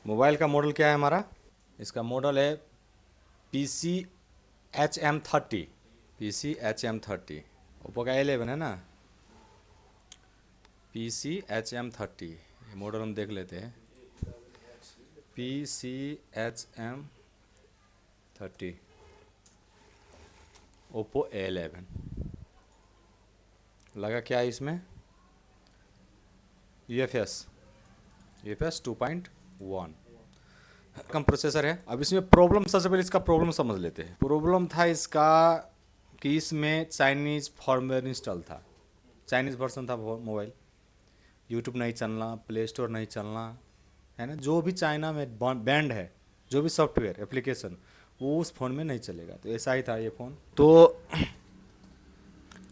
Mobile का model क्या है हमारा? इसका मॉडल है PC HM30। PC HM30 Oppo का A11 है ना। PC HM30 ये मॉडल हम देख लेते हैं। PC HM30 ओप्पो A11 लगा क्या है इसमें? UFS 2.1 कम प्रोसेसर है। अब इसमें प्रॉब्लम, सबसे पहले इसका प्रॉब्लम समझ लेते हैं। प्रॉब्लम था इसका कि इसमें चाइनीज़ फॉर्मवेयर इंस्टॉल था, चाइनीज़ वर्जन था मोबाइल। यूट्यूब नहीं चलना, प्ले स्टोर नहीं चलना, है ना। जो भी चाइना में बैंड है, जो भी सॉफ्टवेयर एप्लीकेशन, वो उस फ़ोन में नहीं चलेगा। तो ऐसा ही था ये फ़ोन। तो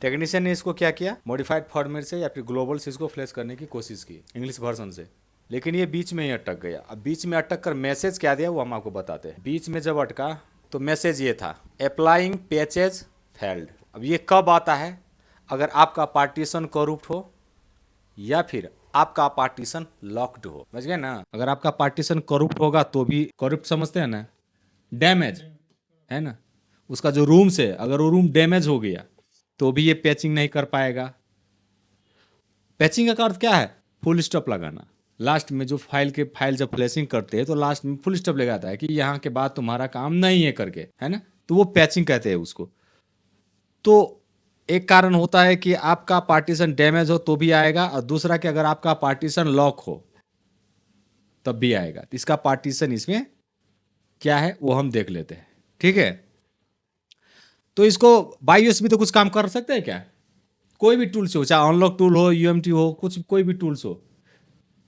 टेक्नीशियन ने इसको क्या किया, मॉडिफाइड फॉर्मेट से या फिर ग्लोबल से इसको फ्लैश करने की कोशिश की, इंग्लिश वर्जन से। लेकिन ये बीच में ही अटक गया। अब बीच में अटक कर मैसेज क्या दिया वो हम आपको बताते हैं। बीच में जब अटका तो मैसेज ये था, अप्लाइंग पैचेज फेल्ड। अब ये कब आता है? अगर आपका पार्टीशन करप्ट हो या फिर आपका पार्टीशन लॉक्ड हो। समझ गए ना। अगर आपका पार्टीशन करप्ट होगा तो भी, करप्ट समझते हैं ना, डैमेज, है ना। उसका जो रूम से, अगर वो रूम डैमेज हो गया तो भी ये पैचिंग नहीं कर पाएगा। पैचिंग का अर्थ क्या है? फुल स्टॉप लगाना। लास्ट में जो फाइल जब फ्लैशिंग करते हैं तो लास्ट में फुल स्टॉप लगाता है कि यहाँ के बाद तुम्हारा काम नहीं है करके, है ना। तो वो पैचिंग कहते हैं उसको। तो एक कारण होता है कि आपका पार्टीशन डैमेज हो तो भी आएगा, और दूसरा कि अगर आपका पार्टीशन लॉक हो तब भी आएगा। तो इसका पार्टीशन इसमें क्या है वो हम देख लेते हैं, ठीक है। तो इसको बाई यूएसबी तो कुछ काम कर सकते हैं क्या? कोई भी टूल्स हो, चाहे अनलॉक टूल हो, यूएमटी हो, कुछ कोई भी टूल्स हो,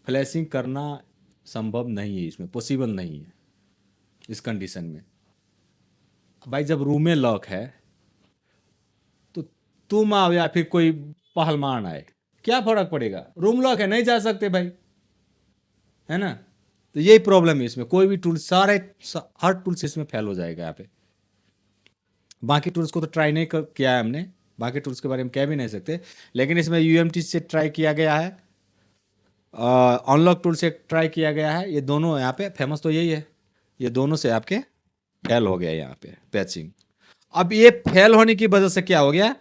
फ्लैशिंग करना संभव नहीं है, इसमें पॉसिबल नहीं है इस कंडीशन में। भाई जब रूम में लॉक है तो तुम आओ या फिर कोई पहलवान आए, क्या फर्क पड़ेगा? रूम लॉक है, नहीं जा सकते भाई, है ना। तो यही प्रॉब्लम है इसमें। कोई भी टूल, हर टूल्स इसमें फेल हो जाएगा यहाँ पे। बाकी टूल्स को तो ट्राई नहीं किया है हमने, बाकी टूल्स के बारे में कह भी नहीं सकते, लेकिन इसमें यूएमटी से ट्राई किया गया है, अनलॉक टूल से ट्राई किया गया है। ये दोनों यहाँ पे फेमस तो यही है, ये दोनों से आपके फेल हो गया यहाँ पे पैचिंग। अब ये फेल होने की वजह से क्या हो गया,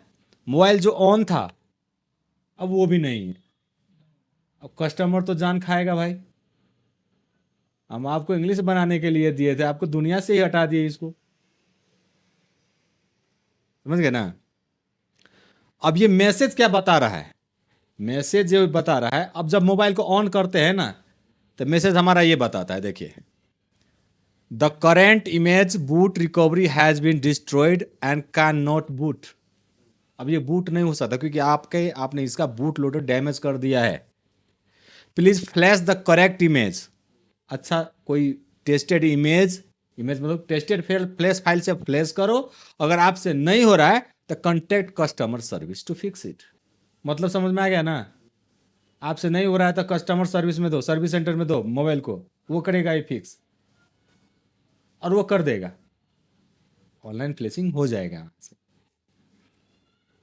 मोबाइल जो ऑन था अब वो भी नहीं है। अब कस्टमर तो जान खाएगा भाई। हम आपको इंग्लिश बनाने के लिए दिए थे, आपको दुनिया से ही हटा दिए इसको। समझ गए ना। अब ये मैसेज क्या बता रहा है? मैसेज जो बता रहा है, अब जब मोबाइल को ऑन करते हैं ना तो मैसेज हमारा ये बताता है, देखिए, the current image boot recovery has been destroyed and can not boot. अब ये बूट नहीं हो सकता क्योंकि आपने इसका बूट लोडर डैमेज कर दिया है। Please flash the correct image. अच्छा, कोई टेस्टेड इमेज, मतलब टेस्टेड फ्लैश फाइल से फ्लैश करो। अगर आपसे नहीं हो रहा है तो contact customer service to fix it. मतलब समझ में आ गया ना। आपसे नहीं हो रहा है तो कस्टमर सर्विस में दो, सर्विस सेंटर में दो मोबाइल को, वो करेगा ये फिक्स, और वो कर देगा, ऑनलाइन फ्लैशिंग हो जाएगा।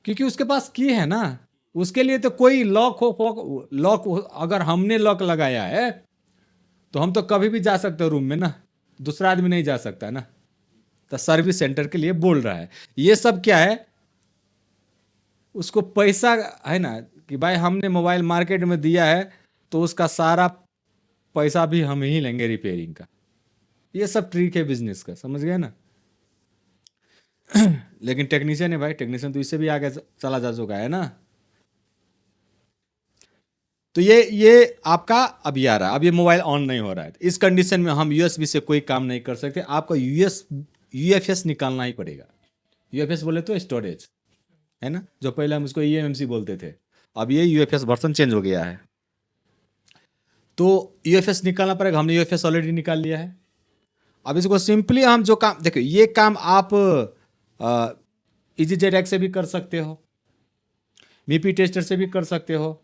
क्योंकि उसके पास की है ना। उसके लिए तो कोई लॉक अगर हमने लॉक लगाया है तो हम तो कभी भी जा सकते हो रूम में ना, दूसरा आदमी नहीं जा सकता ना। तो सर्विस सेंटर के लिए बोल रहा है। ये सब क्या है, उसको पैसा है ना, कि भाई हमने मोबाइल मार्केट में दिया है तो उसका सारा पैसा भी हम ही लेंगे रिपेयरिंग का। ये सब ट्रिक है बिजनेस का, समझ गए ना। लेकिन टेक्नीशियन है भाई, टेक्नीशियन तो इससे भी आगे चला जा चुका है ना। तो ये आपका अभी आ रहा है। अब ये मोबाइल ऑन नहीं हो रहा है, इस कंडीशन में हम यूएसबी से कोई काम नहीं कर सकते। आपको यूएफएस निकालना ही पड़ेगा। यूएफएस बोले तो स्टोरेज, है ना, जो पहले हम उसको ईएमएमसी बोलते थे। अब ये यूएफएस वर्जन चेंज हो गया है, तो यूएफएस निकालना पड़ेगा। हमने यूएफएस ऑलरेडी निकाल लिया है। अब इसको सिंपली हम जो काम, देखो ये काम आप इजी जेड एक्स से भी कर सकते हो, मीपी टेस्टर से भी कर सकते हो,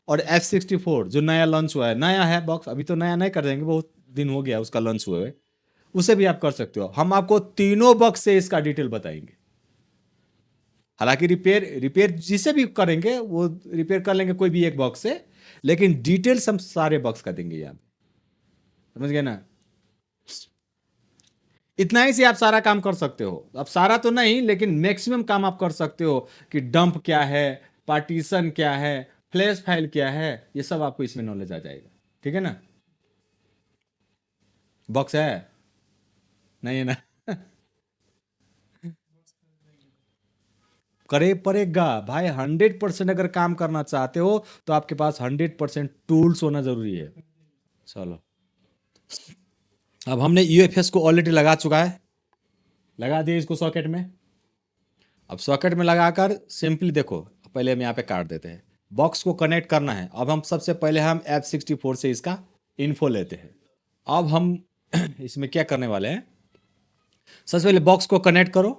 और F64 जो नया लॉन्च हुआ है, नया है बॉक्स, अभी तो नया नहीं कर देंगे, बहुत दिन हो गया उसका लॉन्च हुए, उसे भी आप कर सकते हो। हम आपको तीनों बॉक्स से इसका डिटेल बताएंगे। हालांकि रिपेयर जिसे भी करेंगे वो रिपेयर कर लेंगे कोई भी एक बॉक्स से, लेकिन डिटेल्स हम सारे बॉक्स का देंगे यहाँ पे। समझ गए ना। इतना ही से आप सारा काम कर सकते हो। अब सारा तो नहीं, लेकिन मैक्सिमम काम आप कर सकते हो कि डंप क्या है, पार्टीशन क्या है, फ्लैश फाइल क्या है, ये सब आपको इसमें नॉलेज आ जाएगा। ठीक है ना। बॉक्स है नहीं है ना। करे पड़ेगा भाई। 100% अगर काम करना चाहते हो तो आपके पास 100% टूल्स होना जरूरी है। चलो, अब हमने यूएफएस को ऑलरेडी लगा चुका है, लगा दिए इसको सॉकेट में। अब सॉकेट में लगाकर सिंपली देखो, पहले हम यहाँ पे काट देते हैं। बॉक्स को कनेक्ट करना है। अब हम सबसे पहले हम F64 से इसका इन्फो लेते हैं। अब हम इसमें क्या करने वाले हैं, सबसे पहले बॉक्स को कनेक्ट करो।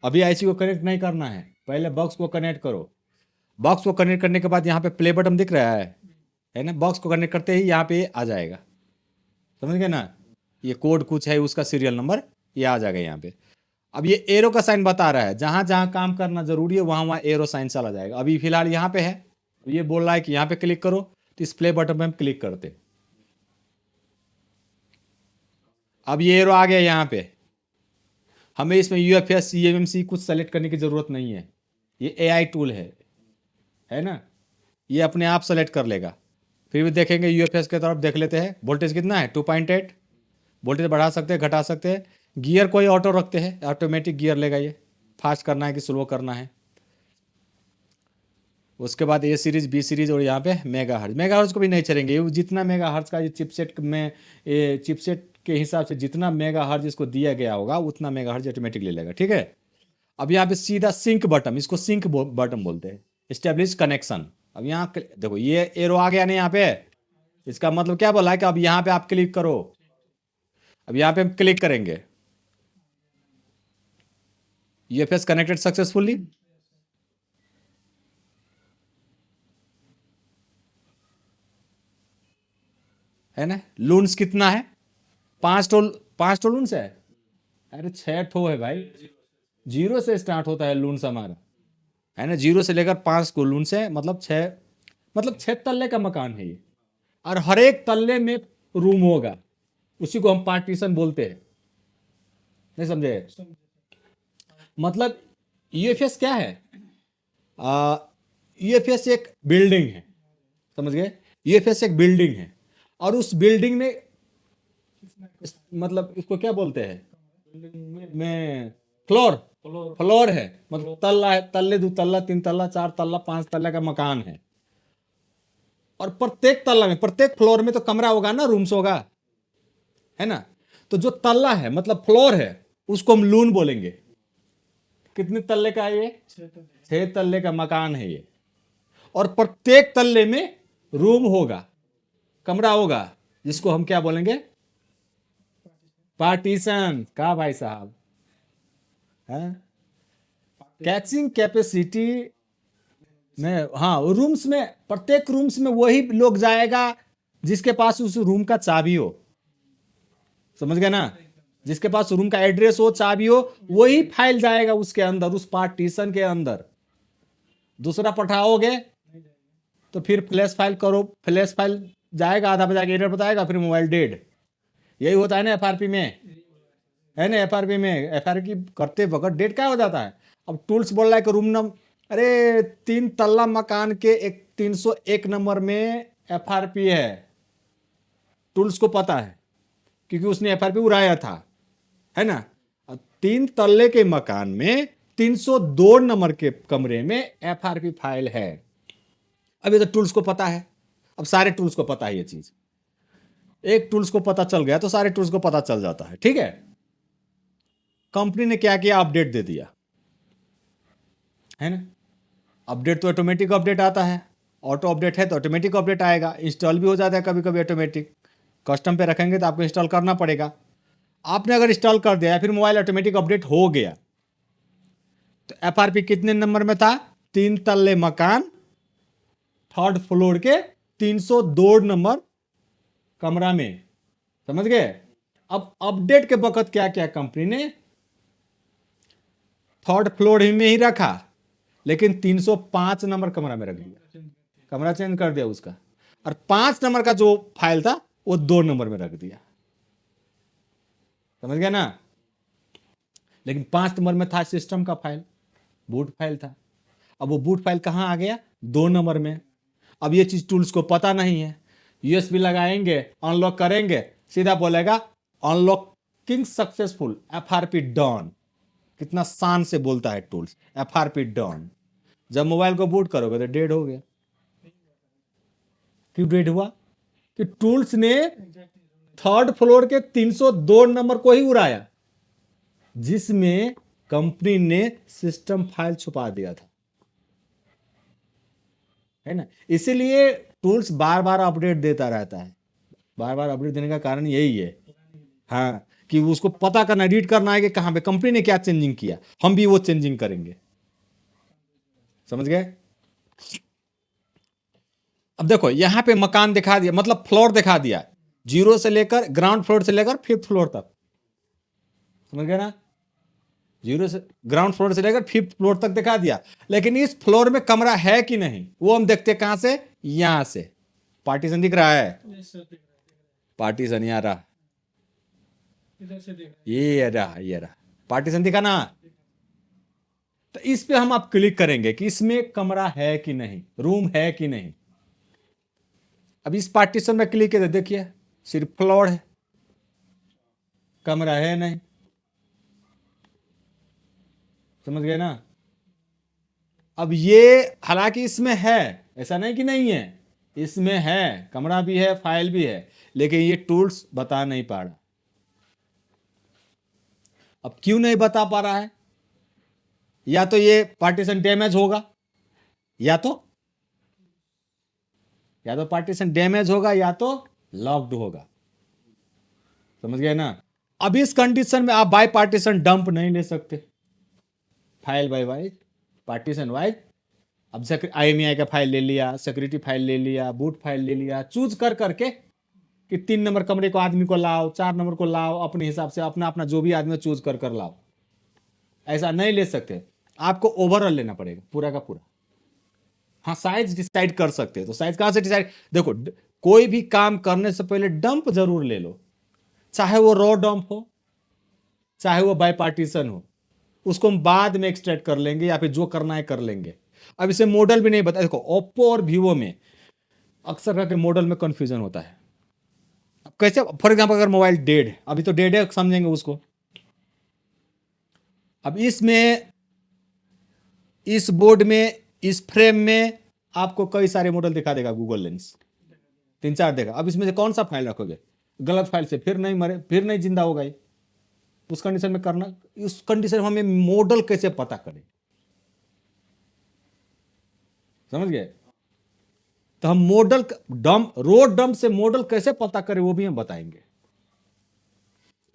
अभी आईसी को कनेक्ट नहीं करना है, पहले बॉक्स को कनेक्ट करो। बॉक्स को कनेक्ट करने के बाद यहाँ पे प्ले बटन दिख रहा है ना। बॉक्स को कनेक्ट करते ही यहाँ पे आ जाएगा, समझ गए ना। ये कोड कुछ है, उसका सीरियल नंबर ये आ जाएगा यहाँ पे। अब ये एरो का साइन बता रहा है, जहां जहां काम करना जरूरी है वहां वहां एरो साइन चला जाएगा। अभी फिलहाल यहाँ पे है, ये बोल रहा है कि यहाँ पे क्लिक करो, तो इस प्ले बटन पे हम क्लिक करते। अब ये एरो आ गया यहाँ पे। हमें इसमें यूएफएस सीएमएमसी कुछ सेलेक्ट करने की जरूरत नहीं है, ये एआई टूल है ना, ये अपने आप सेलेक्ट कर लेगा। फिर भी देखेंगे यूएफएस की तरफ, देख लेते हैं वोल्टेज कितना है, 2.8। वोल्टेज बढ़ा सकते हैं, घटा सकते हैं। गियर कोई ऑटो रखते हैं, ऑटोमेटिक गियर लेगा ये, फास्ट करना है कि स्लो करना है। उसके बाद ए सीरीज, बी सीरीज, और यहाँ पे मेगा हर्ज को भी नहीं चलेंगे। ये जितना मेगा हर्ज का ये चिपसेट में, ये चिपसेट के हिसाब से जितना मेगा हर्ज इसको दिया गया होगा उतना मेगा हर्ज ऑटोमेटिक ले लेगा। ठीक है। अब यहाँ पे सीधा सिंक बटन, इसको सिंक बटन बोलते हैं, एस्टेब्लिश कनेक्शन। अब यहाँ देखो ये एरो आ गया ना यहाँ पे, इसका मतलब क्या बोला है कि अब यहाँ पे आप क्लिक करो। अब यहाँ पे हम क्लिक करेंगे, यूएफएस कनेक्टेड सक्सेसफुली। है ना। लून्स कितना है, 5 ठो लून्स है। अरे 6 ठो है भाई, 0 से स्टार्ट होता है लून्स हमारा, है ना। 0 से लेकर 5 को लून्स है, मतलब 6 तल्ले का मकान है ये। और हर एक तल्ले में रूम होगा, उसी को हम पार्टीशन बोलते हैं। नहीं समझे। मतलब यूएफएस क्या है, यूएफएस एक बिल्डिंग है, समझ गए। यूएफएस एक बिल्डिंग है, और उस बिल्डिंग में मतलब इसको क्या बोलते हैं में फ्लोर है, मतलब तल्ला है, तल्ले, 2 तल्ला, 3 तल्ला, 4 तल्ला, 5 तल्ला का मकान है। और प्रत्येक तल्ला में, प्रत्येक फ्लोर में तो कमरा होगा ना, रूम्स होगा, है ना। तो जो तल्ला है मतलब फ्लोर है, उसको हम लून बोलेंगे। कितने तल्ले का है ये, 6 तल्ले का मकान है ये। और प्रत्येक तल्ले में रूम होगा, कमरा होगा, जिसको हम क्या बोलेंगे, पार्टीशन का भाई साहब है। कैचिंग कैपेसिटी में, हाँ रूम्स में, प्रत्येक रूम्स में वही लोग जाएगा जिसके पास उस रूम का चाबी हो, समझ गए ना। जिसके पास रूम का एड्रेस हो, चाबी हो, वही फाइल जाएगा उसके अंदर, उस पार्टीशन के अंदर। दूसरा पठाओगे तो फिर फ्लैश फाइल करो, फ्लैश फाइल जाएगा, आधा बजा के एरर बताएगा, फिर मोबाइल डेड। यही होता है ना एफआरपी में, है ना। एफआरपी में, एफआरपी करते वक्त डेड क्या हो जाता है। अब टूल्स बोल रहा है कि रूम नंबर, अरे 3 तल्ला मकान के 301 नंबर में एफआरपी है। टूल्स को पता है क्योंकि उसने एफआरपी उड़ाया था, है ना। 3 तल्ले के मकान में 302 नंबर के कमरे में एफआरपी फाइल है। अब ये तो टूल्स को पता है, अब सारे टूल्स को पता है ये चीज। एक टूल्स को पता चल गया तो सारे टूल्स को पता चल जाता है। ठीक है। कंपनी ने क्या किया, अपडेट दे दिया, है ना। अपडेट तो ऑटोमेटिक अपडेट आता है, ऑटो अपडेट है तो ऑटोमेटिक अपडेट आएगा। इंस्टॉल भी हो जाता है कभी कभी ऑटोमेटिक, कस्टम पे रखेंगे तो आपको इंस्टॉल करना पड़ेगा। आपने अगर इंस्टॉल कर दिया फिर मोबाइल ऑटोमेटिक अपडेट हो गया, तो एफआरपी कितने नंबर में था, 3 तल्ले मकान, 3rd फ्लोर के 302 नंबर कमरा में, समझ गए। अब अपडेट के वक्त क्या क्या कंपनी ने 3rd फ्लोर में ही रखा, लेकिन 305 नंबर कमरा में रख दिया, कमरा चेंज कर दिया उसका। और 5 नंबर का जो फाइल था वो 2 नंबर में रख दिया। समझ गया ना। लेकिन 5 नंबर में था सिस्टम का फाइल, बूट फाइल था। अब वो बूट फाइल कहाँ आ गया, 2 नंबर में। अब ये चीज टूल्स को पता नहीं है, यूएसबी लगाएंगे, अनलॉक करेंगे, सीधा बोलेगा अनलॉकिंग सक्सेसफुल, एफआरपी डन। कितना शान से बोलता है टूल्स, एफआरपी डन। जब मोबाइल को बूट करोगे तो डेड हो गया। क्यों डेड हुआ, कि टूल्स ने 3rd फ्लोर के 302 नंबर को ही उड़ाया, जिसमें कंपनी ने सिस्टम फाइल छुपा दिया था, है ना। इसीलिए टूल्स बार बार अपडेट देता रहता है। बार बार अपडेट देने का कारण यही है, हाँ, कि उसको पता करना, रीड करना है कि कहां पे कंपनी ने क्या चेंजिंग किया, हम भी वो चेंजिंग करेंगे। समझ गए। अब देखो यहां पे मकान दिखा दिया, मतलब फ्लोर दिखा दिया, 0 से लेकर, ग्राउंड फ्लोर से लेकर 5th फ्लोर तक। समझ गए ना, 0 से, ग्राउंड फ्लोर से लेकर 5th फ्लोर तक दिखा दिया। लेकिन इस फ्लोर में कमरा है कि नहीं, वो हम देखते कहां से, यहां से। पार्टीशन दिख रहा है, पार्टीशन यहाँ रहा, ये रहा पार्टीशन दिखा ना। तो इस पे हम आप क्लिक करेंगे कि इसमें कमरा है कि नहीं, रूम है कि नहीं। अब इस पार्टीशन में क्लिक किया, देखिए सिर्फ फ्लोर है, कमरा है नहीं। समझ गए ना। अब ये हालांकि इसमें है, ऐसा नहीं कि नहीं है, इसमें है, कमरा भी है, फाइल भी है, लेकिन ये टूल्स बता नहीं पा रहा। अब क्यों नहीं बता पा रहा है, या तो ये पार्टीशन डैमेज होगा, या तो पार्टीशन डैमेज होगा, या तो लॉक्ड होगा। समझ गए ना। अब इस कंडीशन में आप बाय पार्टीशन डंप नहीं ले सकते, file by wise, partition wise. अब IMEI का फाइल ले लिया, सिक्योरिटी फाइल ले लिया, बूट फाइल ले लिया, चूज कर करके कि 3 नंबर कमरे को आदमी को लाओ, 4 नंबर को लाओ, अपने हिसाब से अपना अपना जो भी आदमी चूज कर कर लाओ। ऐसा नहीं ले सकते, आपको ओवरऑल लेना पड़ेगा पूरा का पूरा। हाँ, साइज डिसाइड कर सकते हैं, तो साइज कहां से डिसाइड, देखो कोई भी काम करने से पहले डंप जरूर ले लो, चाहे वो रॉ डंप हो, चाहे वो बाय पार्टीशन हो, उसको हम बाद में एक्सट्रैक्ट कर लेंगे, या फिर जो करना है कर लेंगे। अब इसे मॉडल भी नहीं बता, देखो ओप्पो और वीवो में अक्सर करके मॉडल में कंफ्यूजन होता है। अब कैसे, फॉर एग्जांपल अगर मोबाइल डेड है, अभी तो डेड है, समझेंगे उसको। अब इसमें, इस बोर्ड में, इस फ्रेम में आपको कई सारे मॉडल दिखा देगा गूगल लेंस, 3-4 देगा। अब इसमें से कौन सा फाइल रखोगे, गलत फाइल से फिर नहीं मरे, फिर नहीं जिंदा होगा। उस कंडीशन में करना, उस कंडीशन में हमें मॉडल कैसे पता करें। समझ गए। तो हम मॉडल डंप, रो डंप से मॉडल कैसे पता करें वो भी हम बताएंगे।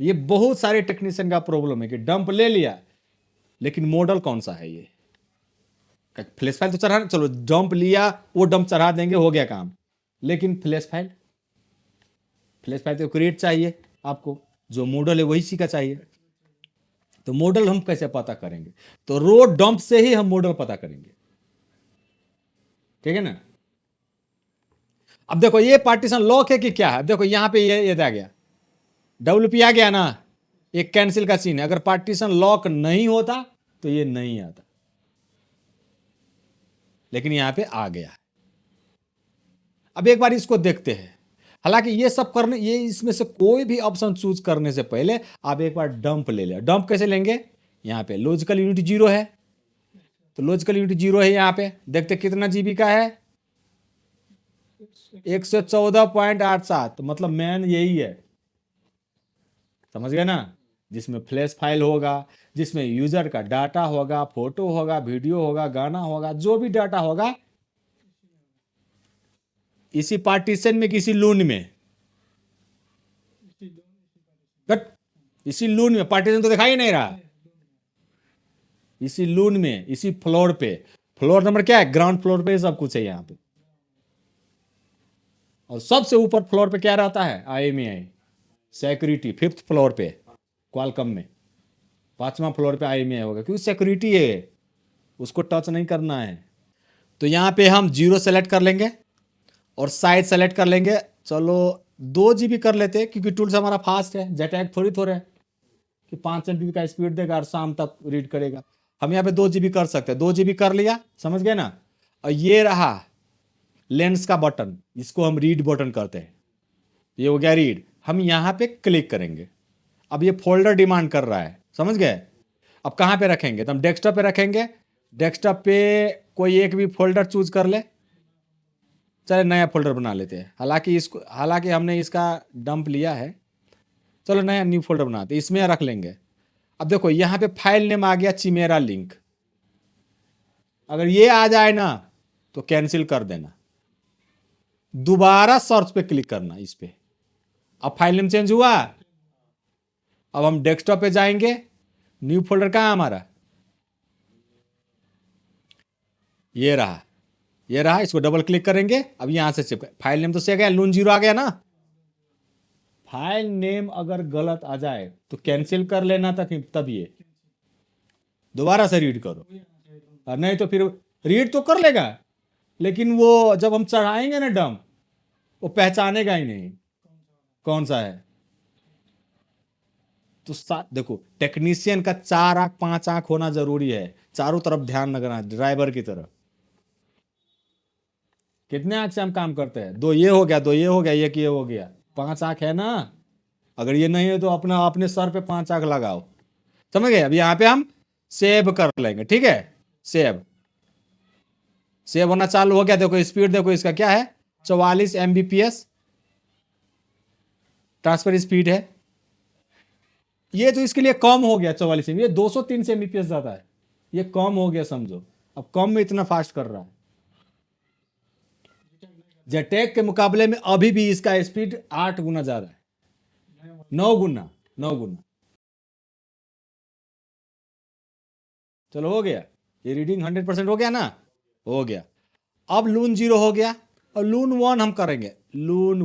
ये बहुत सारे टेक्नीशियन का प्रॉब्लम है कि डंप ले लिया, लेकिन मॉडल कौन सा है, ये फ्लैश फाइल तो चढ़ा, चलो डंप लिया, वो डंप चढ़ा देंगे, हो गया काम। लेकिन फ्लैश फाइल तो क्रिएट चाहिए आपको, जो मॉडल है वही का चाहिए। तो मॉडल हम कैसे पता करेंगे, तो रो डंप से ही हम मॉडल पता करेंगे, ठीक है ना। अब देखो ये पार्टीशन लॉक है कि क्या है, देखो यहां पे ये आ गया, WP आ गया ना, ये कैंसिल का सीन है। अगर पार्टीशन लॉक नहीं होता तो ये नहीं आता, लेकिन यहां पे आ गया। अब एक बार इसको देखते हैं। हालांकि ये सब करने, ये इसमें से कोई भी ऑप्शन चूज करने से पहले आप एक बार डंप ले लें। डंप कैसे लेंगे, यहां पे लॉजिकल यूनिट 0 है, तो लॉजिकल यूनिट 0 है, यहां पे देखते कितना जीबी का है, 114.87, मतलब मैन यही है। समझ गए ना, जिसमें फ्लैश फाइल होगा, जिसमें यूजर का डाटा होगा, फोटो होगा, वीडियो होगा, गाना होगा, जो भी डाटा होगा, इसी पार्टीशन में, किसी लून में, इसी लून में, पार्टीशन तो दिखाई नहीं रहा, इसी लून में, इसी फ्लोर पे। फ्लोर नंबर क्या है, ग्राउंड फ्लोर पे सब कुछ है यहां पे। और सबसे ऊपर फ्लोर पे क्या रहता है, IMEI सिक्योरिटी, 5th फ्लोर पे क्वालकॉम में, 5वां फ्लोर पे IMEI होगा, क्योंकि सिक्योरिटी है, उसको टच नहीं करना है। तो यहां पे हम 0 सेलेक्ट कर लेंगे और साइज सेलेक्ट कर लेंगे। चलो 2 GB कर लेते हैं, क्योंकि टूल्स हमारा फास्ट है, जेटैग थोड़ी है। कि 5 MB का स्पीड देगा और शाम तक रीड करेगा। हम यहाँ पे 2 GB कर सकते हैं, 2 GB कर लिया, समझ गए ना। और ये रहा लेंस का बटन, इसको हम रीड बटन करते हैं। ये हो गया रीड, हम यहाँ पे क्लिक करेंगे। अब ये फोल्डर डिमांड कर रहा है, समझ गए। अब कहाँ पे रखेंगे, तो हम डेस्कटॉप पे रखेंगे। डेस्कटॉप पे कोई एक भी फोल्डर चूज कर ले, चले नया फोल्डर बना लेते हैं। हालांकि हमने इसका डंप लिया है, चलो नया न्यू फोल्डर बनाते हैं, इसमें रख लेंगे। अब देखो यहाँ पे फाइल नेम आ गया चिमेरा लिंक। अगर ये आ जाए ना तो कैंसिल कर देना, दोबारा सर्च पे क्लिक करना इस पे। अब फाइल नेम चेंज हुआ। अब हम डेस्कटॉप पे जाएंगे, न्यू फोल्डर कहाँ है हमारा, ये रहा, इसको डबल क्लिक करेंगे। अब यहां से चिपका, फाइल नेम तो से गया, लून 0 आ गया ना। फाइल नेम अगर गलत आ जाए तो कैंसिल कर लेना तक, तब ये दोबारा से रीड करो, और नहीं तो फिर रीड तो कर लेगा, लेकिन वो जब हम चढ़ाएंगे ना डंप, वो पहचानेगा ही नहीं कौन सा है। तो देखो टेक्नीशियन का 4 आंख 5 आंख होना जरूरी है, चारों तरफ ध्यान रखना, ड्राइवर की तरह। कितने आंख से हम काम करते हैं, 2 ये हो गया, 2 ये हो गया, 1 ये हो गया, 5 आंख है ना। अगर ये नहीं है तो अपने सर पे 5 आंख लगाओ, समझ गए। अब यहाँ पे हम सेव कर लेंगे, ठीक है। सेव होना चालू हो गया। देखो स्पीड, देखो इसका क्या है, 44 MBPS ट्रांसफर स्पीड है। ये तो इसके लिए कम हो गया 44 MB, ये 203 से MBPS ज्यादा है, ये कम हो गया समझो। अब कम में इतना फास्ट कर रहा है। जेटेक के मुकाबले में अभी भी इसका स्पीड 8 गुना ज्यादा है, 9 गुना, 9 गुना। चलो हो गया, ये रीडिंग 100% हो गया ना, हो गया। अब लून 0 हो गया, और लून 1 हम करेंगे। लून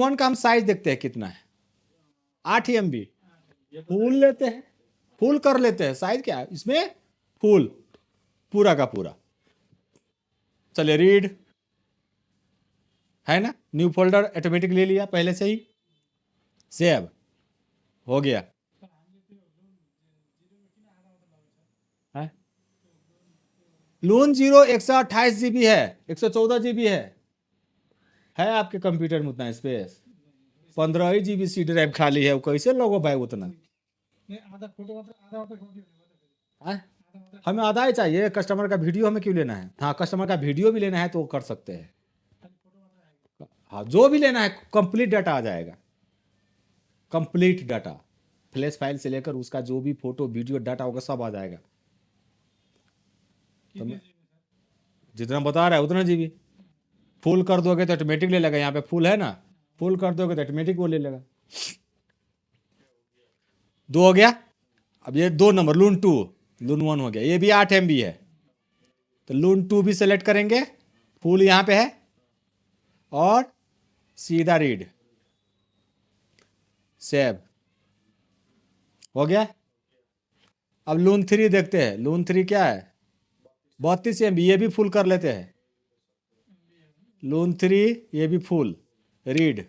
1 का हम साइज देखते हैं कितना है, 8 MB। फुल लेते हैं, फुल कर लेते हैं, साइज क्या है इसमें, फुल, पूरा का पूरा। चलिए रीड है ना, न्यू फोल्डर ऑटोमेटिक ले लिया पहले से ही, सेव हो गया है। लून 0 128 GB है, 114 GB है आपके कंप्यूटर में उतना स्पेस। 15 GB सी ड्राइव खाली है, वो कैसे लोगों भाई उतना, है? हमें आधा ही चाहिए, कस्टमर का वीडियो हमें क्यों लेना है। हाँ कस्टमर का वीडियो भी लेना है तो वो कर सकते हैं, हाँ जो भी लेना है कंप्लीट डाटा आ जाएगा, कंप्लीट डाटा, फ्लैश फाइल से लेकर उसका जो भी फोटो वीडियो डाटा होगा सब आ जाएगा। तो जितना बता रहा है उतना GB। फुल कर दोगे तो ऑटोमेटिक ले लेगा, यहाँ पे फुल है ना, फुल कर दोगे तो ऑटोमेटिक वो ले लेगा। 2 हो गया। अब ये 2 नंबर लून 2, लून 1 हो गया, ये भी 8 MB है, तो लून 2 भी सेलेक्ट करेंगे, फुल यहाँ पे है, और सीधा रीड, सेव हो गया। अब लून 3 देखते हैं, लून 3 क्या है, 32 MB, ये भी फुल कर लेते हैं। लून 3 ये भी फुल, रीड,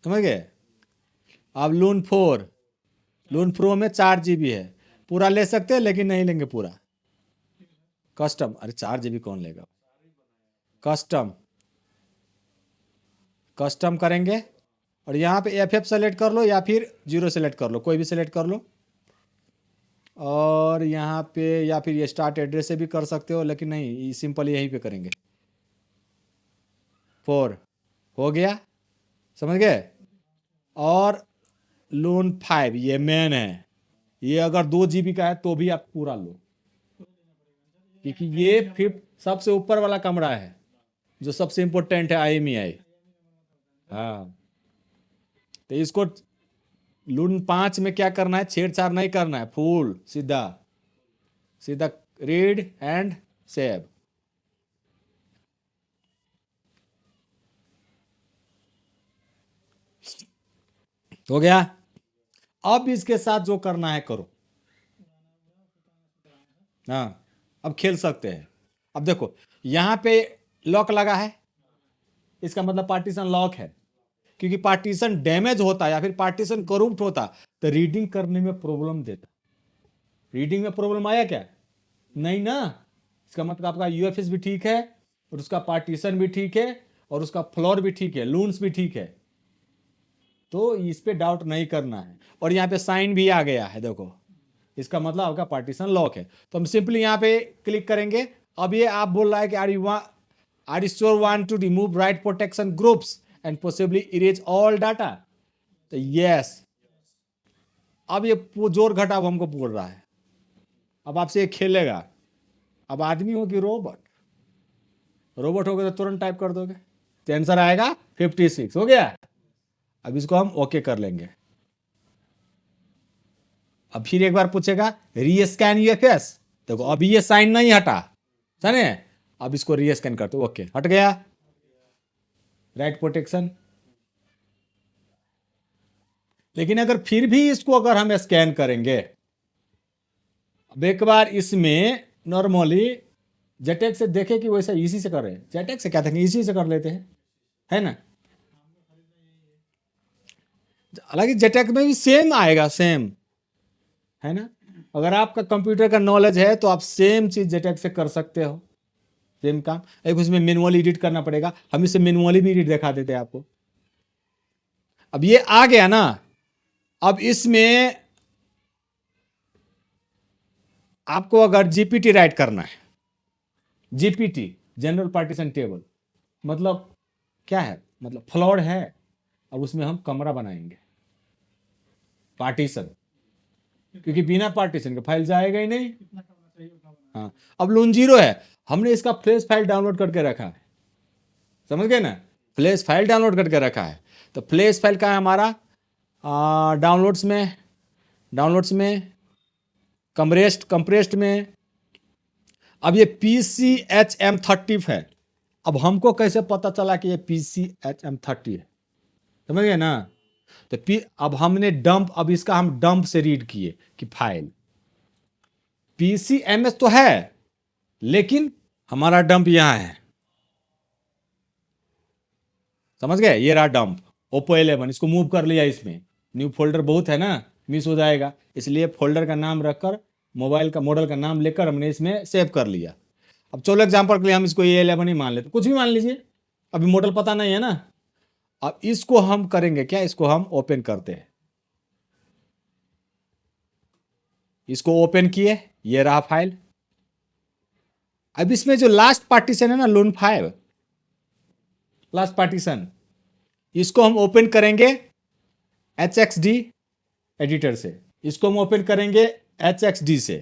समझ गए। अब लून 4, लून प्रो में 4 GB है, पूरा ले सकते हैं लेकिन नहीं लेंगे पूरा, कस्टम, अरे 4 GB कौन लेगा, कस्टम, कस्टम करेंगे। और यहाँ पे FF सेलेक्ट कर लो या फिर 0 सेलेक्ट कर लो, कोई भी सेलेक्ट कर लो। और यहाँ पे या फिर ये स्टार्ट एड्रेस से भी कर सकते हो, लेकिन नहीं सिंपल यहीं पे करेंगे। 4 हो गया, समझ गए। और लून 5 ये मेन है, ये अगर 2 GB का है तो भी आप पूरा लो, क्योंकि ये फिर सबसे ऊपर वाला कमरा है जो सबसे इंपॉर्टेंट है, IMEI। हाँ तो इसको लून 5 में क्या करना है, छेड़छाड़ नहीं करना है, फुल सीधा सीधा रीड एंड सेव। हो गया। अब इसके साथ जो करना है करो, हाँ अब खेल सकते हैं। अब देखो यहाँ पे लॉक लगा है, इसका मतलब पार्टीशन लॉक है, क्योंकि पार्टीशन डैमेज होता या फिर पार्टीशन करप्ट होता तो रीडिंग करने में प्रॉब्लम देता। रीडिंग में प्रॉब्लम आया क्या? नहीं ना। इसका मतलब आपका यूएफएस भी ठीक है और उसका पार्टीशन भी ठीक है और उसका फ्लोर भी ठीक है, लून्स भी ठीक है, तो इस पे डाउट नहीं करना है। और यहाँ पे साइन भी आ गया है, देखो, इसका मतलब आपका पार्टीशन लॉक है। तो हम सिंपली यहाँ पे क्लिक करेंगे। अब ये आप बोल रहा है कि are you sure want to remove write protection groups and possibly erase all data, तो यस। अब ये जोर घटाव हमको बोल रहा है। अब आपसे ये खेलेगा। अब आदमी हो कि रोबोट? रोबोट हो गए तो तुरंत टाइप कर दोगे, तो आंसर आएगा 56 हो गया। अब इसको हम ओके कर लेंगे। अब फिर एक बार पूछेगा रीस्कैन यूएफएस, देखो अभी ये साइन नहीं हटा, समझे? अब इसको रीस्कैन करते, ओके हट गया राइट प्रोटेक्शन। लेकिन अगर फिर भी इसको अगर हम स्कैन करेंगे, अब एक बार इसमें नॉर्मली जेटेक से देखे कि वैसा इसी से कर रहे हैं, जेटेक से क्या था कि इसी से कर लेते हैं, है ना? हालांकि जेटेक में भी सेम आएगा, सेम है ना। अगर आपका कंप्यूटर का नॉलेज है तो आप सेम चीज जेटेक से कर सकते हो, सेम काम। एक उसमें मैनुअली एडिट करना पड़ेगा, हम इसे मैनुअली भी एडिट दिखा देते हैं आपको। अब ये आ गया ना। अब इसमें आपको अगर जीपीटी राइट करना है, जीपीटी जनरल पार्टीशन टेबल, मतलब क्या है? मतलब फ्लोर है, अब उसमें हम कमरा बनाएंगे पार्टीशन, क्योंकि बिना पार्टीशन के फाइल जाएगा ही नहीं। हाँ, अब लून 0 है, हमने इसका फ्लैश फाइल डाउनलोड करके रखा है, समझ गए ना? फ्लैश फाइल डाउनलोड करके रखा है। तो फ्लैश फाइल का है हमारा डाउनलोड्स में कंप्रेस्ड में। अब ये PCHM30 है। अब हमको कैसे पता चला कि ये PCHM30 है? समझ गए ना? तो अब हमने डंप, अब इसका हम डंप से रीड किए कि फाइल PCMS तो है, लेकिन हमारा डंप यहां है, समझ गए? ये रहा डंप ओप्पो 11, इसको मूव कर लिया, इसमें न्यू फोल्डर बहुत है ना, मिस हो जाएगा, इसलिए फोल्डर का नाम रखकर मोबाइल का मॉडल का नाम लेकर हमने इसमें सेव कर लिया। अब चलो एग्जांपल के लिए हम इसको A11 ही मान लेते, कुछ भी मान लीजिए, अभी मॉडल पता नहीं है ना। अब इसको हम करेंगे क्या? इसको हम ओपन करते हैं, इसको ओपन किए, ये रहा फाइल। अब इसमें जो लास्ट पार्टीशन है ना, लून 5 लास्ट पार्टीशन, इसको हम ओपन करेंगे HXD एडिटर से, इसको हम ओपन करेंगे HXD से।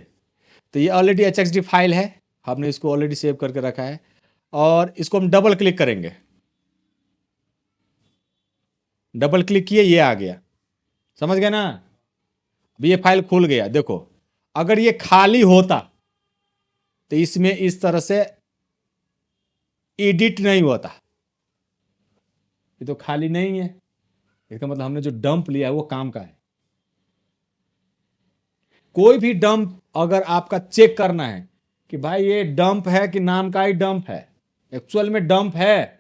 तो ये ऑलरेडी HXD फाइल है, हमने इसको ऑलरेडी सेव करके रखा है, और इसको हम डबल क्लिक करेंगे। डबल क्लिक किए, ये आ गया, समझ गए ना? अभी ये फाइल खुल गया। देखो, अगर ये खाली होता तो इसमें इस तरह से एडिट नहीं होता, ये तो खाली नहीं है, इसका मतलब हमने जो डंप लिया है वो काम का है। कोई भी डंप अगर आपका चेक करना है कि भाई ये डंप है कि नाम का ही डंप है, एक्चुअल में डंप है,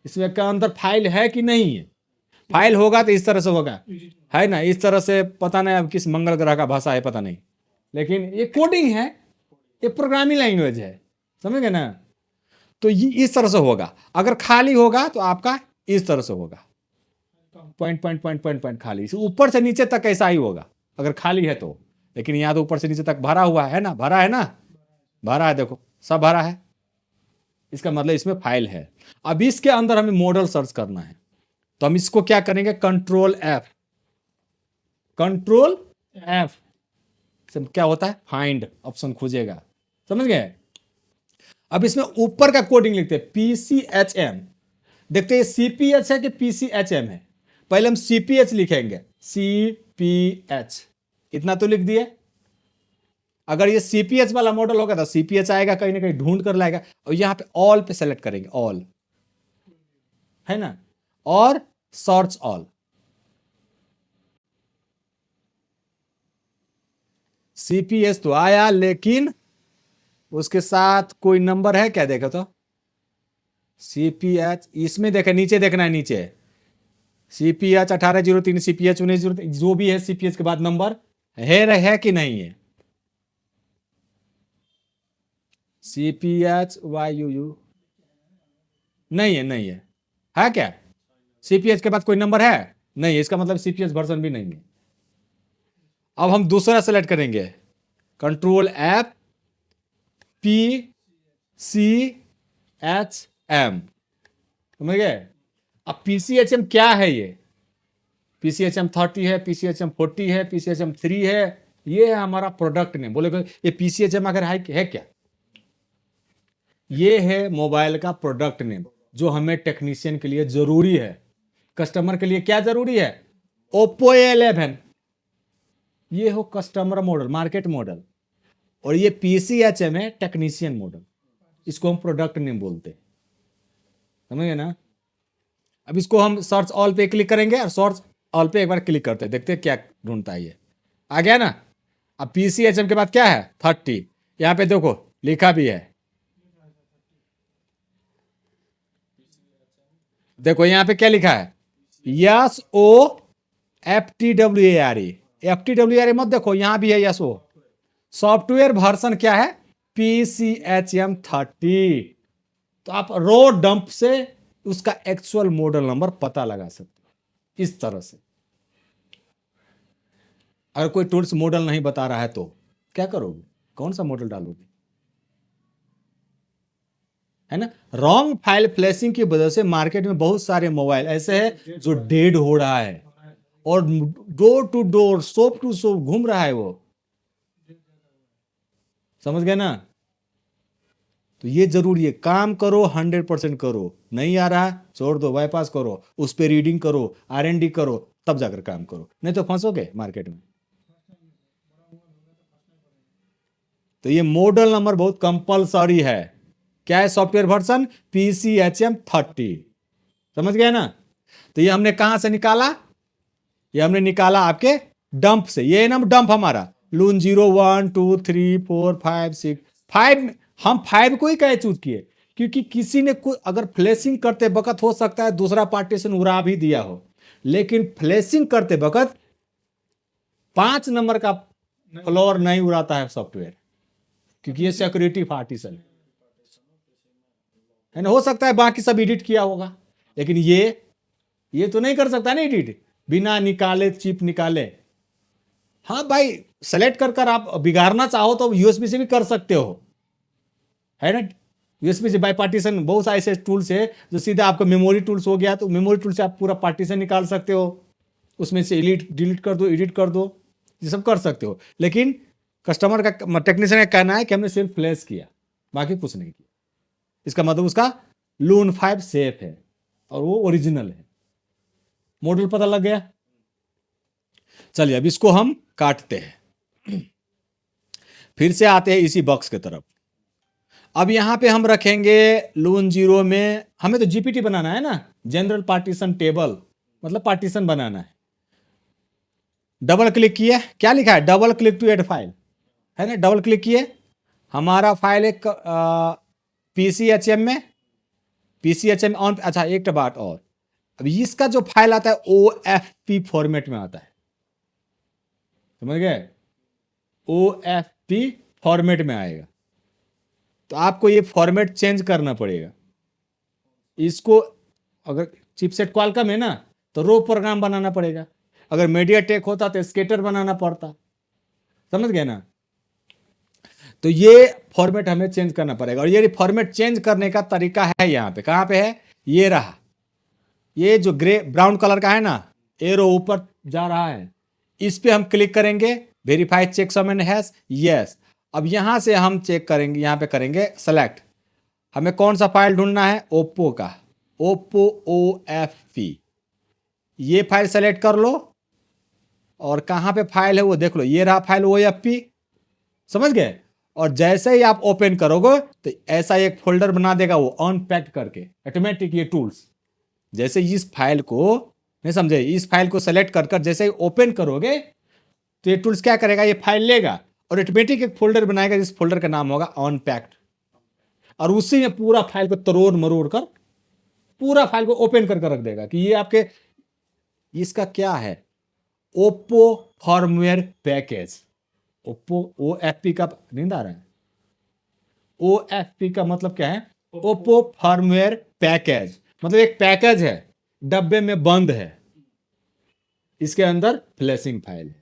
इसमें का अंदर फाइल है कि नहीं है, फाइल होगा तो इस तरह से होगा, है ना? इस तरह से पता नहीं अब किस मंगल ग्रह का भाषा है पता नहीं, लेकिन ये कोडिंग है, ये प्रोग्रामिंग लैंग्वेज है, समझ गए ना? तो ये इस तरह से होगा। अगर खाली होगा तो आपका इस तरह से होगा, point point point point point खाली, ऊपर से नीचे तक ऐसा ही होगा अगर खाली है तो। लेकिन यहाँ तो ऊपर से नीचे तक भरा हुआ है ना, भरा है ना, भरा है, देखो सब भरा है, इसका मतलब इसमें फाइल है। अब इसके अंदर हमें मॉडल सर्च करना है, तो हम इसको क्या करेंगे? कंट्रोल F से क्या होता है? फाइंड ऑप्शन खोजेगा, समझ गए? अब इसमें ऊपर का कोडिंग लिखते हैं PCHM, देखते हैं CPH है कि PCHM है। पहले हम CPH लिखेंगे, CPH इतना तो लिख दिए। अगर ये CPH वाला मॉडल होगा तो CPH आएगा, कहीं ना कहीं ढूंढ कर लाएगा, और यहां पे ऑल पे सेलेक्ट करेंगे, ऑल है ना, और सर्च ऑल। CPH तो आया, लेकिन उसके साथ कोई नंबर है क्या? देखो तो CPH, इसमें देखे नीचे, देखना है नीचे, CPH 1803, CPH 1903, जो भी है CPH के बाद नंबर है कि नहीं है? CPH YUU नहीं है, नहीं है क्या? CPH के बाद कोई नंबर है नहीं है, इसका मतलब CPH वर्जन भी नहीं है। अब हम दूसरा सेलेक्ट करेंगे, कंट्रोल F PCHM, समझ गए? अब PCHM क्या है? ये PCHM 30 है, PCHM 40 है, PCHM 3 है, ये है हमारा प्रोडक्ट नेम। बोले ये PCHM अगर है क्या? ये है मोबाइल का प्रोडक्ट नेम जो हमें टेक्नीशियन के लिए जरूरी है। कस्टमर के लिए क्या जरूरी है? Oppo A11, ये हो कस्टमर मॉडल, मार्केट मॉडल, और ये PCHM है टेक्नीशियन मॉडल, इसको हम प्रोडक्ट नेम बोलते हैं, समझ गए ना? अब इसको हम सर्च ऑल पे क्लिक करेंगे, और सर्च ऑल पे एक बार क्लिक करते हैं, देखते हैं क्या ढूंढता है। ये आ गया ना? अब PCHM के बाद क्या है? 30, यहां पे देखो लिखा भी है, देखो यहां पे क्या लिखा है? SOFTWARE, FTWARE मत देखो, यहां भी है SO। सॉफ्टवेयर वर्जन क्या है? PCHM 30। तो आप रो डंप से उसका एक्चुअल मॉडल नंबर पता लगा सकते हो इस तरह से। अगर कोई टूल्स मॉडल नहीं बता रहा है तो क्या करोगे? कौन सा मॉडल डालोगे? है ना? रॉन्ग फाइल फ्लैशिंग की वजह से मार्केट में बहुत सारे मोबाइल ऐसे हैं जो डेड हो रहा है, और door to door, shop to shop घूम रहा है वो, समझ गए ना? तो ये जरूरी है, काम करो 100% करो, नहीं आ रहा छोड़ दो, बाईपास करो, उस पर रीडिंग करो, R&D करो, तब जाकर काम करो, नहीं तो फंसोगे मार्केट में। तो ये मॉडल नंबर बहुत कंपलसरी है। क्या है? सॉफ्टवेयर वर्जन PCHM 30, समझ गए ना? तो ये हमने कहां से निकाला? ये हमने निकाला आपके डंप से। ये ना डंप हमारा लून 0 1 2 3 4 5 6 5, हम 5 को ही क्या चूज किए? क्योंकि किसी ने अगर फ्लैशिंग करते वक्त हो सकता है दूसरा पार्टीशन उड़ा भी दिया हो, लेकिन फ्लैशिंग करते वक्त 5 नंबर का फ्लोर नहीं उड़ाता है सॉफ्टवेयर, क्योंकि ये सिक्योरिटी पार्टीशन है ना। हो सकता है बाकी सब एडिट किया होगा, लेकिन ये तो नहीं कर सकता ना एडिट बिना निकाले, चिप निकाले। हाँ भाई, सेलेक्ट कर आप बिगाड़ना चाहो तो USB से भी कर सकते हो, है ना? USB से बाय पार्टीशन बहुत सारे ऐसे टूल्स है जो सीधा आपका मेमोरी टूल्स हो गया, तो मेमोरी टूल से आप पूरा पार्टीशन निकाल सकते हो, उसमें से डिलीट कर दो, एडिट कर दो, ये सब कर सकते हो। लेकिन कस्टमर का, टेक्नीशियन का कहना है कि हमने सिर्फ फ्लैश किया, बाकी कुछ नहीं किया। इसका मतलब उसका लून 5 सेफ है और वो ओरिजिनल है। मॉडल पता लग गया? चलिए अब इसको हम काटते हैं, फिर से आते हैं इसी बॉक्स की तरफ। अब यहां पे हम रखेंगे लून 0 में, हमें तो GPT बनाना है ना, जनरल पार्टीशन टेबल, मतलब पार्टीशन बनाना है। डबल क्लिक किए, क्या लिखा है? Double click to add file, है ना? डबल क्लिक किए, हमारा फाइल एक PCHM में, PCHM ऑन। अच्छा एक बात और, अब इसका जो फाइल आता है OFP फॉर्मेट में आता है, समझ गए? OFP फॉर्मेट में आएगा, तो आपको ये फॉर्मेट चेंज करना पड़ेगा। इसको अगर चिपसेट क्वालकॉम है ना, तो रो प्रोग्राम बनाना पड़ेगा, अगर मीडियाटेक होता तो स्केटर बनाना पड़ता, समझ गए ना? तो ये फॉर्मेट हमें चेंज करना पड़ेगा, और ये फॉर्मेट चेंज करने का तरीका है यहाँ पे, कहाँ पे है? ये रहा, ये जो ग्रे ब्राउन कलर का है ना, एरो ऊपर जा रहा है, इस पे हम क्लिक करेंगे, verify checksum and hash, yes. अब यहां से हम चेक करेंगे, यहां पे करेंगे सेलेक्ट, हमें कौन सा फाइल ढूंढना है? ओप्पो का, ओप्पो OFP, ये फाइल सेलेक्ट कर लो, और कहां पे फाइल है वो देख लो, ये रहा फाइल OFP, समझ गए? और जैसे ही आप ओपन करोगे तो ऐसा एक फोल्डर बना देगा वो अनपैक्ड करके ऑटोमेटिक। ये टूल्स जैसे इस फाइल को, नहीं समझे, इस फाइल को सेलेक्ट कर जैसे ही ओपन करोगे तो ये टूल्स क्या करेगा? ये फाइल लेगा और ऑटोमेटिक एक फोल्डर बनाएगा, जिस फोल्डर का नाम होगा अनपैक्ड, और उसी में पूरा फाइल को तरोड़ मरोड़ कर पूरा फाइल को ओपन करके रख देगा कि ये आपके इसका क्या है, Oppo firmware package. Oppo OFP का नींद आ रहा है, OFP का मतलब क्या है, ओप्पो फर्मवेयर पैकेज, मतलब एक पैकेज है, डब्बे में बंद है, इसके अंदर फ्लैशिंग फाइल है।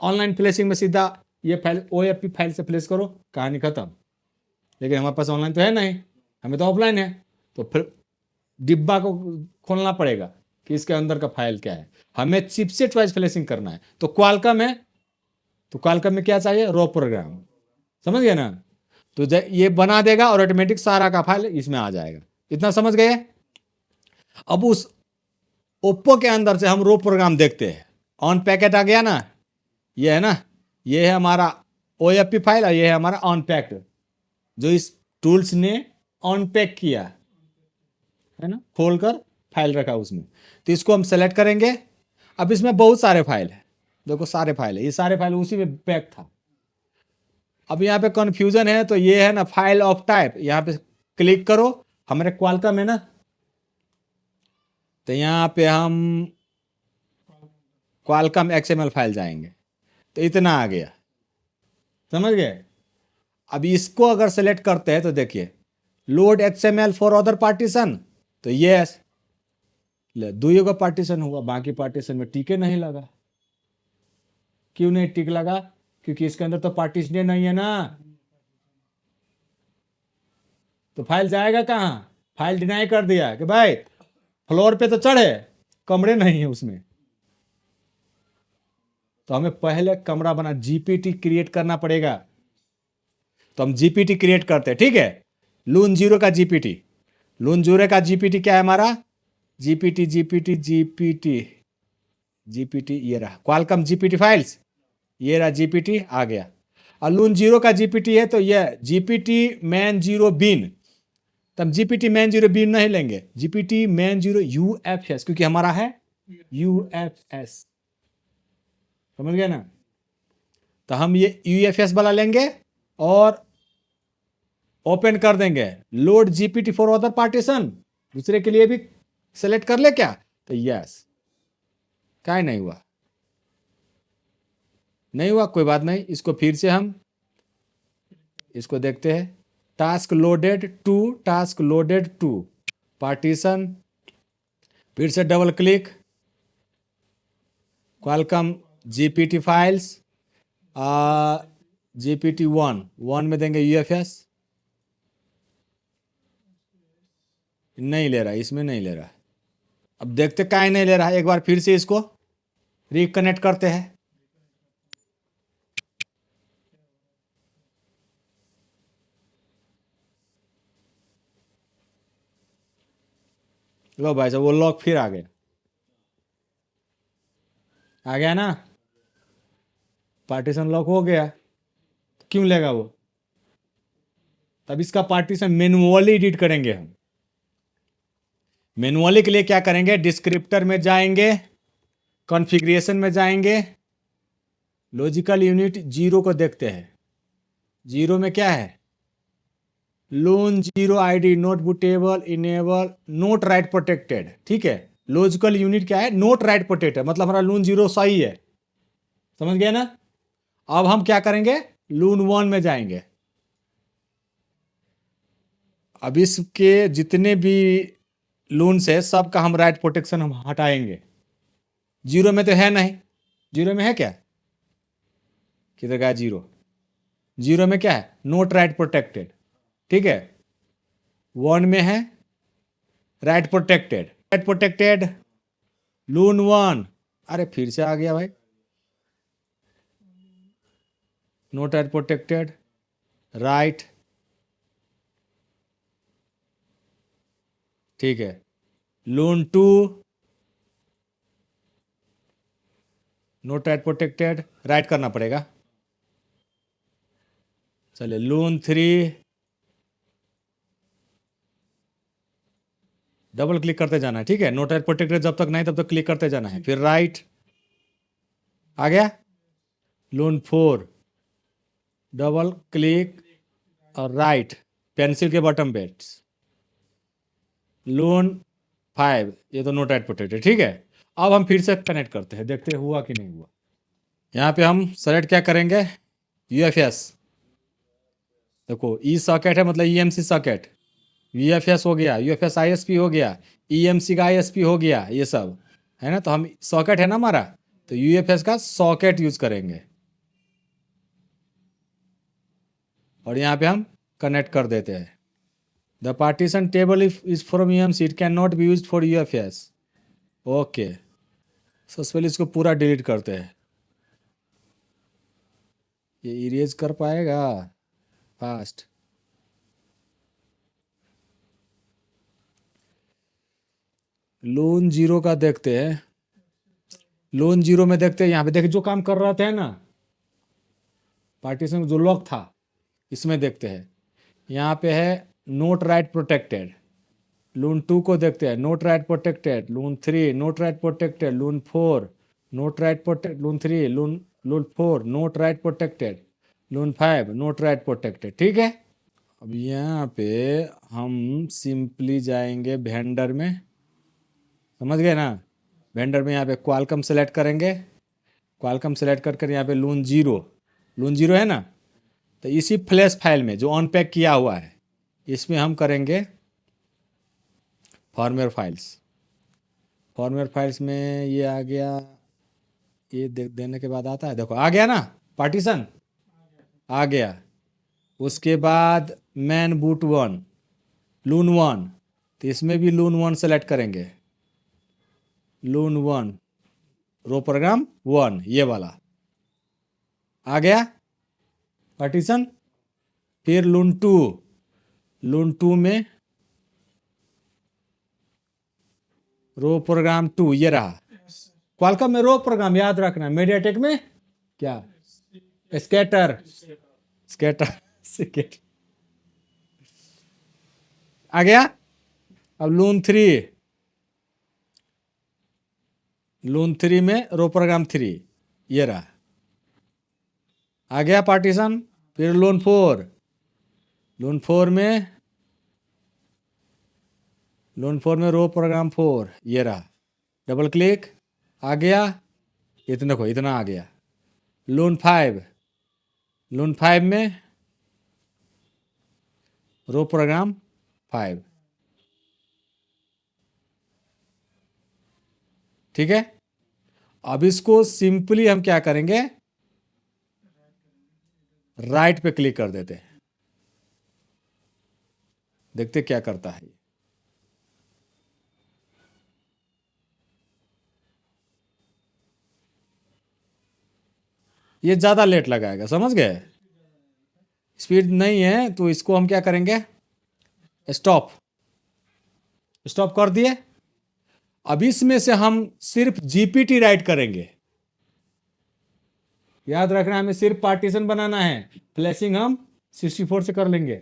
ऑनलाइन फ्लैशिंग में सीधा ये फाइल OFP फाइल से फ्लैश करो, कहानी खत्म। लेकिन हमारे पास ऑनलाइन तो है नहीं, हमें तो ऑफलाइन है, तो फिर डिब्बा को खोलना पड़ेगा कि इसके अंदर का फाइल क्या है। हमें चिपसेट वाइज फ्लैशिंग करना है, तो क्वालकॉम है, तो क्वालकॉम में क्या चाहिए, रॉ प्रोग्राम, समझ गए ना। तो ये बना देगा और ऑटोमेटिक सारा का फाइल इसमें आ जाएगा। इतना समझ गए। अब उस ओप्पो के अंदर से हम रॉ प्रोग्राम देखते हैं। ऑन पैकेट आ गया ना, ये है ना, ये है हमारा OFP फाइल और ये है हमारा अनपैक्ड, जो इस टूल्स ने अनपैक किया है ना, खोलकर फाइल रखा उसमें। तो इसको हम सेलेक्ट करेंगे। अब इसमें बहुत सारे फाइल है, देखो सारे फाइल है, ये सारे फाइल उसी में पैक था। अब यहाँ पे कंफ्यूजन है, तो ये है ना फाइल ऑफ टाइप, यहाँ पे क्लिक करो, हमारे क्वालकॉम है ना, तो यहाँ पे हम क्वालकॉम XML फाइल जाएंगे, तो इतना आ गया, समझ गए। अब इसको अगर सेलेक्ट करते हैं तो देखिए, load XML for other partition, तो यस, दुइयों का पार्टीशन हुआ, बाकी पार्टीशन में टिके नहीं लगा। क्यों नहीं टिक लगा, क्योंकि इसके अंदर तो पार्टीशन नहीं है ना, तो फाइल जाएगा कहाँ, फाइल डिनाई कर दिया कि भाई फ्लोर पे तो चढ़े, कमरे नहीं है उसमें। तो हमें पहले कमरा बना GPT क्रिएट करना पड़ेगा। तो हम GPT क्रिएट करते हैं, ठीक है। लून जीरो का GPT, लून जीरो का GPT क्या है हमारा, GPT ये रहा क्वालकॉम GPT फाइल्स, ये रहा GPT आ गया। और लून जीरो का GPT है, तो ये GPT मैन जीरो बीन, तब GPT मैन जीरो बीन नहीं लेंगे, GPT मैन जीरो UFS, क्योंकि हमारा है UFS, समझ गए ना। तो हम ये UFS वाला लेंगे और ओपन कर देंगे। Load GPT for other partition, दूसरे के लिए भी सेलेक्ट कर ले क्या, तो यस, क्या नहीं हुआ, नहीं हुआ, कोई बात नहीं। इसको फिर से हम इसको देखते हैं, टास्क लोडेड टू पार्टीशन, फिर से double click, Qualcomm GPT files, GPT 1 में देंगे UFS, नहीं ले रहा, इसमें नहीं ले रहा। अब देखते काहे नहीं ले रहा है, एक बार फिर से इसको रिकनेक्ट करते हैं। लो भाई साहब, वो लॉक फिर आ गया ना, पार्टीशन लॉक हो गया, क्यों लेगा वो। तब इसका पार्टीशन मैनुअली एडिट करेंगे हम। मैनुअली के लिए क्या करेंगे, डिस्क्रिप्टर में जाएंगे, कॉन्फ़िगरेशन में जाएंगे, लॉजिकल यूनिट जीरो को देखते हैं। जीरो में क्या है, loan zero ID note bootable, enable, note write protected, ठीक है। लॉजिकल यूनिट क्या है, नोट राइट प्रोटेक्टेड, मतलब हमारा लून जीरो सही है, समझ गए ना। अब हम क्या करेंगे, लून 1 में जाएंगे। अब इसके जितने भी लून्स है सबका हम राइट प्रोटेक्शन हम हटाएंगे। जीरो में तो है नहीं, जीरो में है क्या, किधर गया जीरो, जीरो में क्या है, नोट राइट प्रोटेक्टेड, ठीक है। 1 में है राइट प्रोटेक्टेड, लून 1, अरे फिर से आ गया भाई, नोट राइट प्रोटेक्टेड, राइट, ठीक है। लून 2, नोट राइट प्रोटेक्टेड, राइट करना पड़ेगा। चलिए लून 3, डबल क्लिक करते जाना है, ठीक है। नोट राइट प्रोटेक्टेड जब तक नहीं तब तक क्लिक करते जाना है, फिर राइट आ गया। लून 4, डबल क्लिक और राइट, पेंसिल के बटन पे। लून 5, ये तो नोट राइट प्रोटेक्टेड, ठीक है। अब हम फिर से कनेक्ट करते हैं, देखते हैं हुआ कि नहीं हुआ। यहाँ पे हम सेलेक्ट क्या करेंगे, यूएफएस। देखो ई सॉकेट है मतलब ईएमसी सॉकेट, यूएफएस हो गया, यूएफएस आईएसपी हो गया, ईएमसी का आईएसपी हो गया, ये सब है ना। तो हम सॉकेट है ना हमारा, तो यूएफएस का सॉकेट यूज करेंगे और यहाँ पे हम कनेक्ट कर देते हैं। The partition table is from EMC, it can not be use for UFS. Okay, सबसे पहले इसको पूरा डिलीट करते हैं। ये इरेज कर पाएगा फास्ट। लोन जीरो का देखते हैं, लोन जीरो में देखते हैं, यहाँ पे देखिए जो काम कर रहा था ना, पार्टीशन जो लॉक था, इसमें देखते हैं। यहाँ पे है not write protected. LUN two को देखते हैं, not write protected. LUN three not write protected. LUN four not write protect. LUN three LUN LUN four not write protected. LUN five not write protected. ठीक है, अब यहाँ पे हम simply जाएंगे वेंडर में, समझ गए ना। वेंडर में यहाँ पे क्वालकम सेलेक्ट करेंगे, क्वालकम सेलेक्ट कर यहाँ पे लोन जीरो है ना, तो इसी फ्लैश फाइल में जो अनपैक किया हुआ है इसमें हम करेंगे फॉर्मवेयर फाइल्स। फॉर्मवेयर फाइल्स में ये आ गया, ये देने के बाद आता है, देखो आ गया ना पार्टीशन, आ गया। उसके बाद मैन बूट वन, लून वन, तो इसमें भी लून वन सेलेक्ट करेंगे। लून वन, रो प्रोग्राम वन, ये वाला आ गया पार्टीशन। फिर लून टू में रो प्रोग्राम टू, ये रहा। क्वालकॉम में रो प्रोग्राम याद रखना, मीडियाटेक में क्या, स्कैटर स्कैटर आ गया। अब लून थ्री में रो प्रोग्राम थ्री, ये रहा, आ गया पार्टीशन। फिर लोन फोर में रो प्रोग्राम फोर, ये रहा, डबल क्लिक, आ गया। इतना देखो, इतना आ गया। लोन फाइव में रो प्रोग्राम फाइव, ठीक है। अब इसको सिंपली हम क्या करेंगे, राइट पे क्लिक कर देते हैं, देखते क्या करता है। ये ज्यादा लेट लगाएगा, समझ गए, स्पीड नहीं है, तो इसको हम क्या करेंगे, स्टॉप कर दिए। अब इसमें से हम सिर्फ जीपीटी राइट करेंगे, याद रखना हमें सिर्फ पार्टीशन बनाना है, फ्लैशिंग हम 64 से कर लेंगे।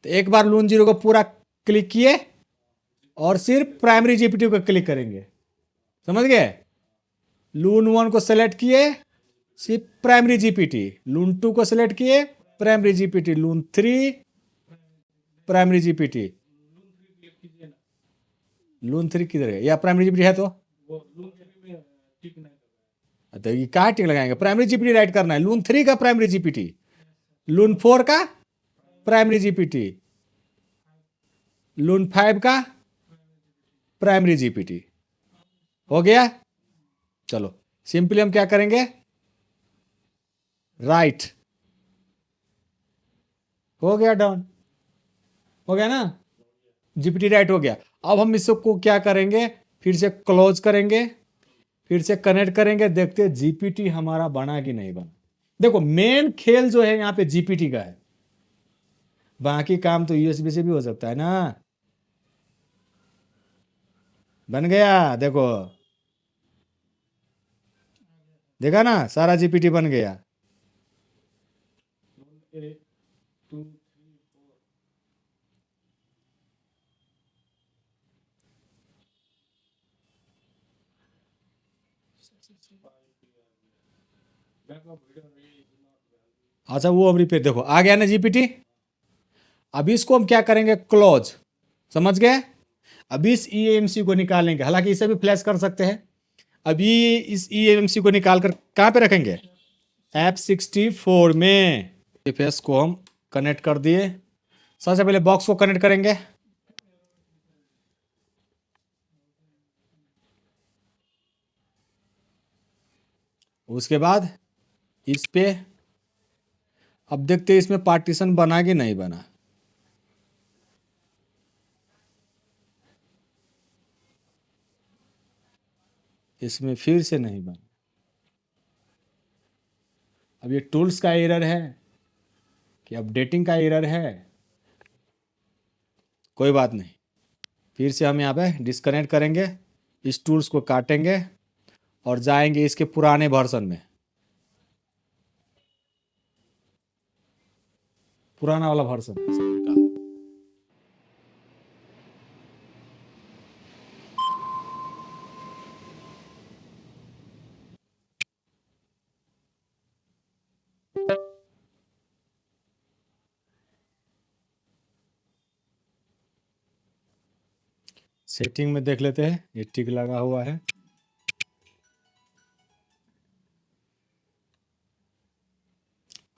तो एक बार लून जीरो को पूरा क्लिक किए और सिर्फ प्राइमरी जीपीटी को क्लिक करेंगे, समझ गए। लून वन को सेलेक्ट किए, सिर्फ प्राइमरी जीपीटी। लून टू को सेलेक्ट किए, प्राइमरी जीपीटी। लून थ्री प्राइमरी जीपीटी। लून थ्री किधर है, या प्राइमरी जीपीटी है तो ये कहा टिक लगाएंगे, प्राइमरी जीपीटी राइट करना है। लून थ्री का प्राइमरी जीपीटी, लून फोर का प्राइमरी जीपीटी, लून फाइव का प्राइमरी जीपीटी, हो गया। चलो सिंपली हम क्या करेंगे, राइट, हो गया, डन हो गया ना, जीपीटी राइट हो गया। अब हम इसको क्या करेंगे, फिर से क्लोज करेंगे, फिर से कनेक्ट करेंगे, देखते हैं जीपीटी हमारा बना कि नहीं बना। देखो मेन खेल जो है यहाँ पे जीपीटी का है, बाकी काम तो यूएसबी से भी हो सकता है ना। बन गया, देखो देखा ना, सारा जीपीटी बन गया। अच्छा वो अब रिपेयर, देखो आ गया ना जीपीटी। अब इसको हम क्या करेंगे, क्लोज, समझ गए। अभी इस ईएमसी को निकालेंगे, हालांकि इसे भी फ्लैश कर सकते हैं। अभी इस ईएमसी को निकाल कर कहाँ पे रखेंगे, F64 में। एफएस को हम कनेक्ट कर दिए। सबसे पहले बॉक्स को कनेक्ट करेंगे। उसके बाद इस पे अब देखते हैं इसमें पार्टीशन बना कि नहीं बना। इसमें फिर से नहीं बना। अब ये टूल्स का एरर है कि अपडेटिंग का एरर है, कोई बात नहीं। फिर से हम यहाँ पे डिस्कनेक्ट करेंगे, इस टूल्स को काटेंगे और जाएंगे इसके पुराने वर्जन में, पुराना वाला वर्जन। सेटिंग में देख लेते हैं, ये टिक लगा हुआ है।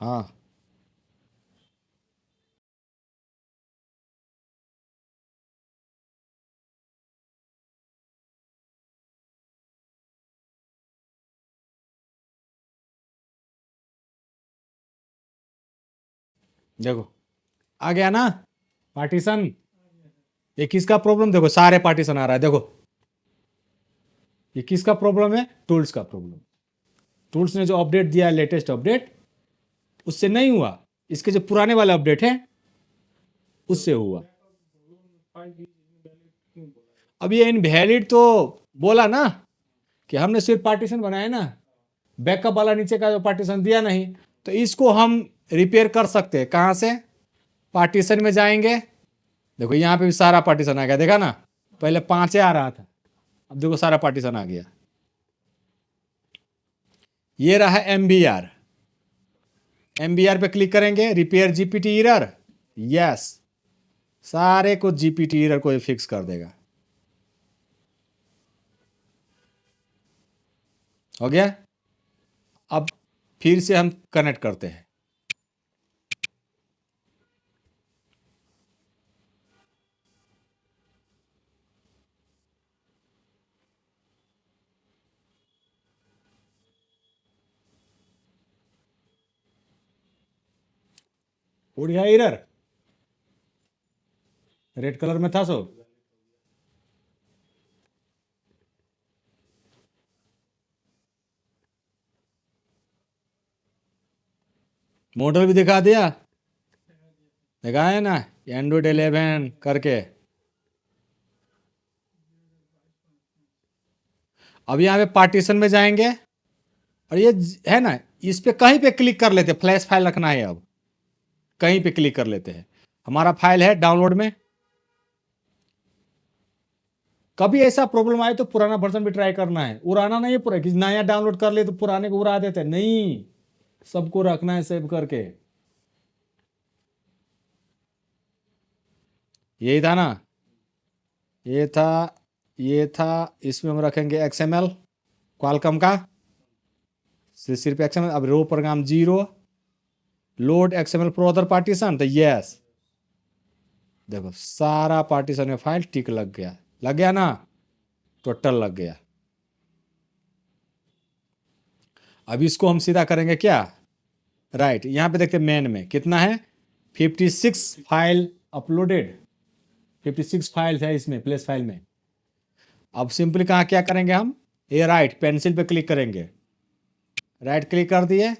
हाँ, देखो आ गया ना पार्टीशन। ये किसका प्रॉब्लम, देखो सारे पार्टीशन आ रहा है। देखो ये किसका प्रॉब्लम है, टूल्स का प्रॉब्लम। टूल्स ने जो अपडेट दिया है, लेटेस्ट अपडेट, उससे नहीं हुआ। इसके जो पुराने वाले अपडेट है उससे हुआ। अब ये इनवैलिड तो बोला ना कि हमने सिर्फ पार्टीशन बनाया ना, बैकअप वाला नीचे का जो पार्टीशन दिया नहीं। तो इसको हम रिपेयर कर सकते हैं। कहाँ से, पार्टीशन में जाएंगे। देखो यहाँ पे भी सारा पार्टीशन आ गया, देखा ना, पहले 5 आ रहा था, अब देखो सारा पार्टीशन आ गया। ये रहा MBR। MBR पे क्लिक करेंगे, रिपेयर जीपीटी एरर, यस, सारे को जीपीटी एरर को फिक्स कर देगा। हो गया। अब फिर से हम कनेक्ट करते हैं। उड़ गया एरर, रेड कलर में था सो। मॉडल भी दिखा दिया, देखा है ना, एंड्रॉइड 11 करके। अब यहाँ पे पार्टीशन में जाएंगे और ये है ना, इस पे कहीं पे क्लिक कर लेते, फ्लैश फाइल रखना है। अब कहीं पे क्लिक कर लेते हैं, हमारा फाइल है डाउनलोड में। कभी ऐसा प्रॉब्लम आए तो पुराना वर्जन भी ट्राई करना है, उड़ाना नहीं है पूरा कि नया डाउनलोड कर ले तो पुराने को उड़ा देते हैं, नहीं, सबको रखना है सेव करके। यही था ना, ये था, ये था। इसमें हम रखेंगे XML क्वालकॉम का, सिर्फ XML। अब row program 0, load XML pro other partition, तो यस, देखो सारा पार्टीशन में फाइल टिक लग गया, लग गया ना, टोटल लग गया। अब इसको हम सीधा करेंगे क्या, राइट, यहां पे देखते मेन में कितना है, 56 फाइल अपलोडेड, 56 फाइल्स है इसमें प्लेस फाइल में। अब सिंपली कहा क्या करेंगे हम, ये राइट पेंसिल पे क्लिक करेंगे, राइट क्लिक कर दिए,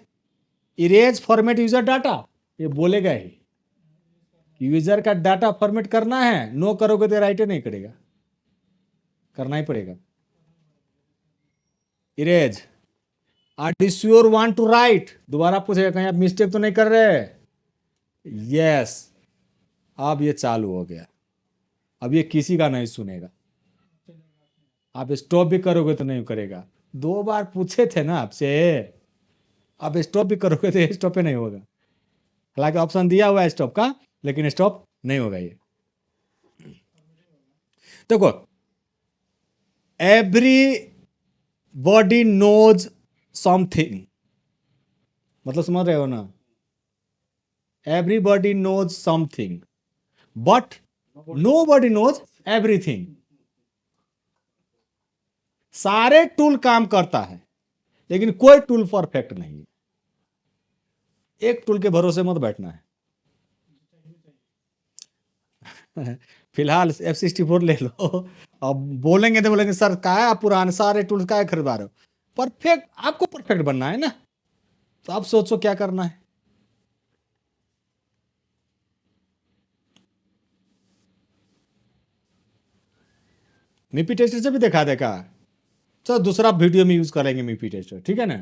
इरेज फॉर्मेट यूजर डाटा, ये बोलेगा ही यूजर का डाटा फॉर्मेट करना है, नो करोगे तो राइट नहीं करेगा, करना ही पड़ेगा। Erase, are the sure want to write, दोबारा पूछेगा कहीं आप मिस्टेक तो नहीं कर रहे, यस। अब ये चालू हो गया, अब ये किसी का नहीं सुनेगा। आप स्टॉप भी करोगे तो नहीं करेगा, 2 बार पूछे थे ना आपसे, आप स्टॉप भी करोगे तो स्टॉप पे नहीं होगा। हालांकि ऑप्शन दिया हुआ है स्टॉप का, लेकिन स्टॉप नहीं होगा ये। देखो, एवरी बॉडी नोज समथिंग, मतलब समझ रहे हो ना, everybody knows something but nobody knows everything. सारे टूल काम करता है लेकिन कोई टूल परफेक्ट नहीं है। एक टूल के भरोसे मत बैठना है। फिलहाल F64 ले लो, अब बोलेंगे तो बोलेंगे सर क्या है आप पुराने सारे टूल्स क्या खरीदवा रहे हो। परफेक्ट, आपको परफेक्ट बनना है ना, तो आप सोचो क्या करना है। मीपी टेस्टर से भी दिखा देगा, चलो दूसरा वीडियो में यूज करेंगे मीपी टेस्टर, ठीक है ना।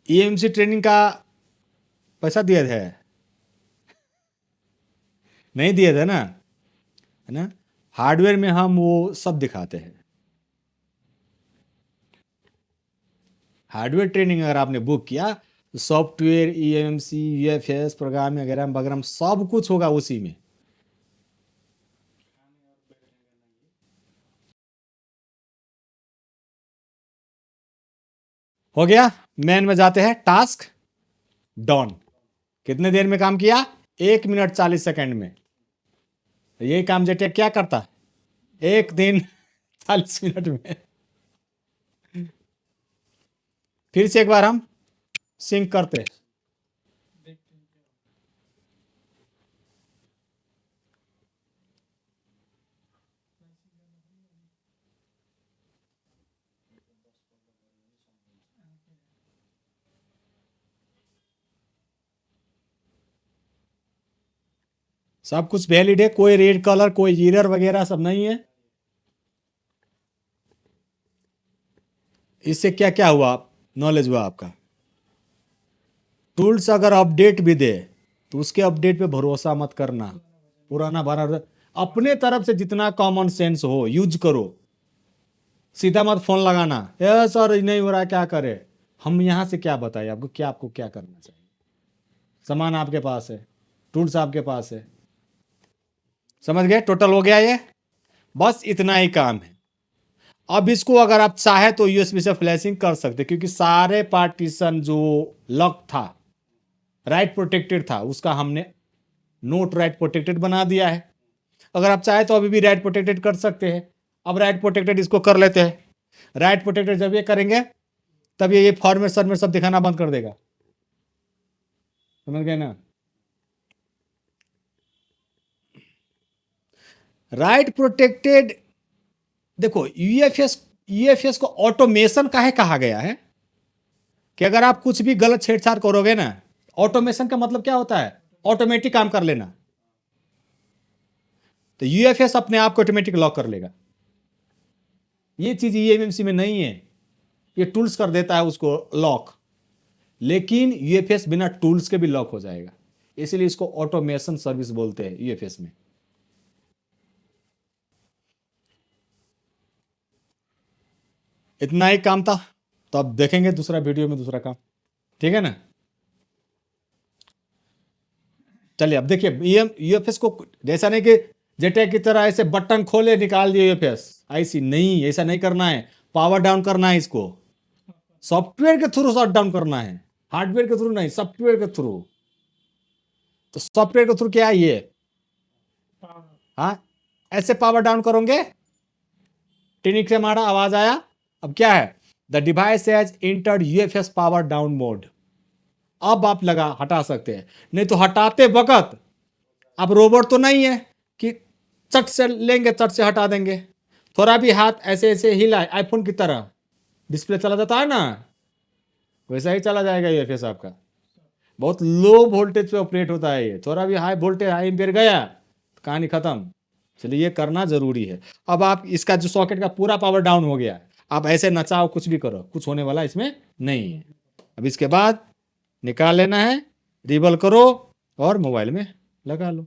EMC ट्रेनिंग का पैसा दिए थे, नहीं दिए थे ना, है ना। हार्डवेयर में हम वो सब दिखाते हैं। हार्डवेयर ट्रेनिंग अगर आपने बुक किया तो सॉफ्टवेयर, EMC, UFS, प्रोग्राम वगैरह वगैरह सब कुछ होगा उसी में। हो गया, मेन में जाते हैं, टास्क डॉन। कितने देर में काम किया? 1 मिनट 40 सेकंड में। यही काम जेटेक क्या करता है? 1 दिन 40 मिनट में। फिर से एक बार हम सिंक करते हैं। सब कुछ वैलिड है, कोई रेड कलर, कोई एरर वगैरह सब नहीं है। इससे क्या क्या हुआ, नॉलेज हुआ आपका। टूल्स अगर अपडेट भी दे तो उसके अपडेट पे भरोसा मत करना, पुराना भरा। अपने तरफ से जितना कॉमन सेंस हो यूज करो। सीधा मत फोन लगाना, ए सर नहीं हो रहा क्या करे। हम यहां से क्या बताए आपको, क्या आपको क्या करना चाहिए। सामान आपके पास है, टूल्स आपके पास है, समझ गए। टोटल हो गया ये, बस इतना ही काम है। अब इसको अगर आप चाहे तो यूएसबी से फ्लैशिंग कर सकते, क्योंकि सारे पार्टीशन जो लॉक था, राइट प्रोटेक्टेड था, उसका हमने नोट राइट प्रोटेक्टेड बना दिया है। अगर आप चाहे तो अभी भी राइट प्रोटेक्टेड कर सकते हैं। अब राइट प्रोटेक्टेड इसको कर लेते हैं। राइट प्रोटेक्टेड जब ये करेंगे तब ये फॉर्मेट सरमेट सब दिखाना बंद कर देगा, समझ गए ना। राइट प्रोटेक्टेड, देखो यूएफएस को ऑटोमेशन काहे कहा गया है कि अगर आप कुछ भी गलत छेड़छाड़ करोगे ना, ऑटोमेशन का मतलब क्या होता है, ऑटोमेटिक काम कर लेना। तो यूएफएस अपने आप को ऑटोमेटिक लॉक कर लेगा। ये चीज ईएमएमसी में नहीं है, ये टूल्स कर देता है उसको लॉक, लेकिन यूएफएस बिना टूल्स के भी लॉक हो जाएगा। इसलिए इसको ऑटोमेशन सर्विस बोलते हैं यूएफएस में। इतना ही काम था, तो अब देखेंगे दूसरा वीडियो में दूसरा काम, ठीक है ना। चलिए अब देखिए, यूएफएस को जैसा नहीं कि जेटेक की तरह ऐसे बटन खोले निकाल दिए यूएफएस, ऐसी नहीं, ऐसा नहीं करना है। पावर डाउन करना है इसको, सॉफ्टवेयर के थ्रू शट डाउन करना है, हार्डवेयर के थ्रू नहीं, सॉफ्टवेयर के थ्रू। तो सॉफ्टवेयर के थ्रू क्या है ये, हाँ ऐसे पावर डाउन करोगे, टिनिक से मारा आवाज आया। अब क्या है, the device has entered UFS power down mode. अब आप लगा हटा सकते हैं, नहीं तो हटाते वक्त आप रोबोट तो नहीं है कि चट से लेंगे चट से हटा देंगे। थोड़ा भी हाथ ऐसे ऐसे हिला, आईफोन की तरह डिस्प्ले चला जाता है ना, वैसा ही चला जाएगा यूएफएस आपका। बहुत लो वोल्टेज पे ऑपरेट होता है ये, थोड़ा भी हाई वोल्टेज हाई एम्पियर गया तो कहानी खत्म। चलिए ये करना जरूरी है। अब आप इसका जो सॉकेट का पूरा पावर डाउन हो गया, आप ऐसे नचाओ कुछ भी करो, कुछ होने वाला इसमें नहीं है। अब इसके बाद निकाल लेना है, रिबल करो और मोबाइल में लगा लो।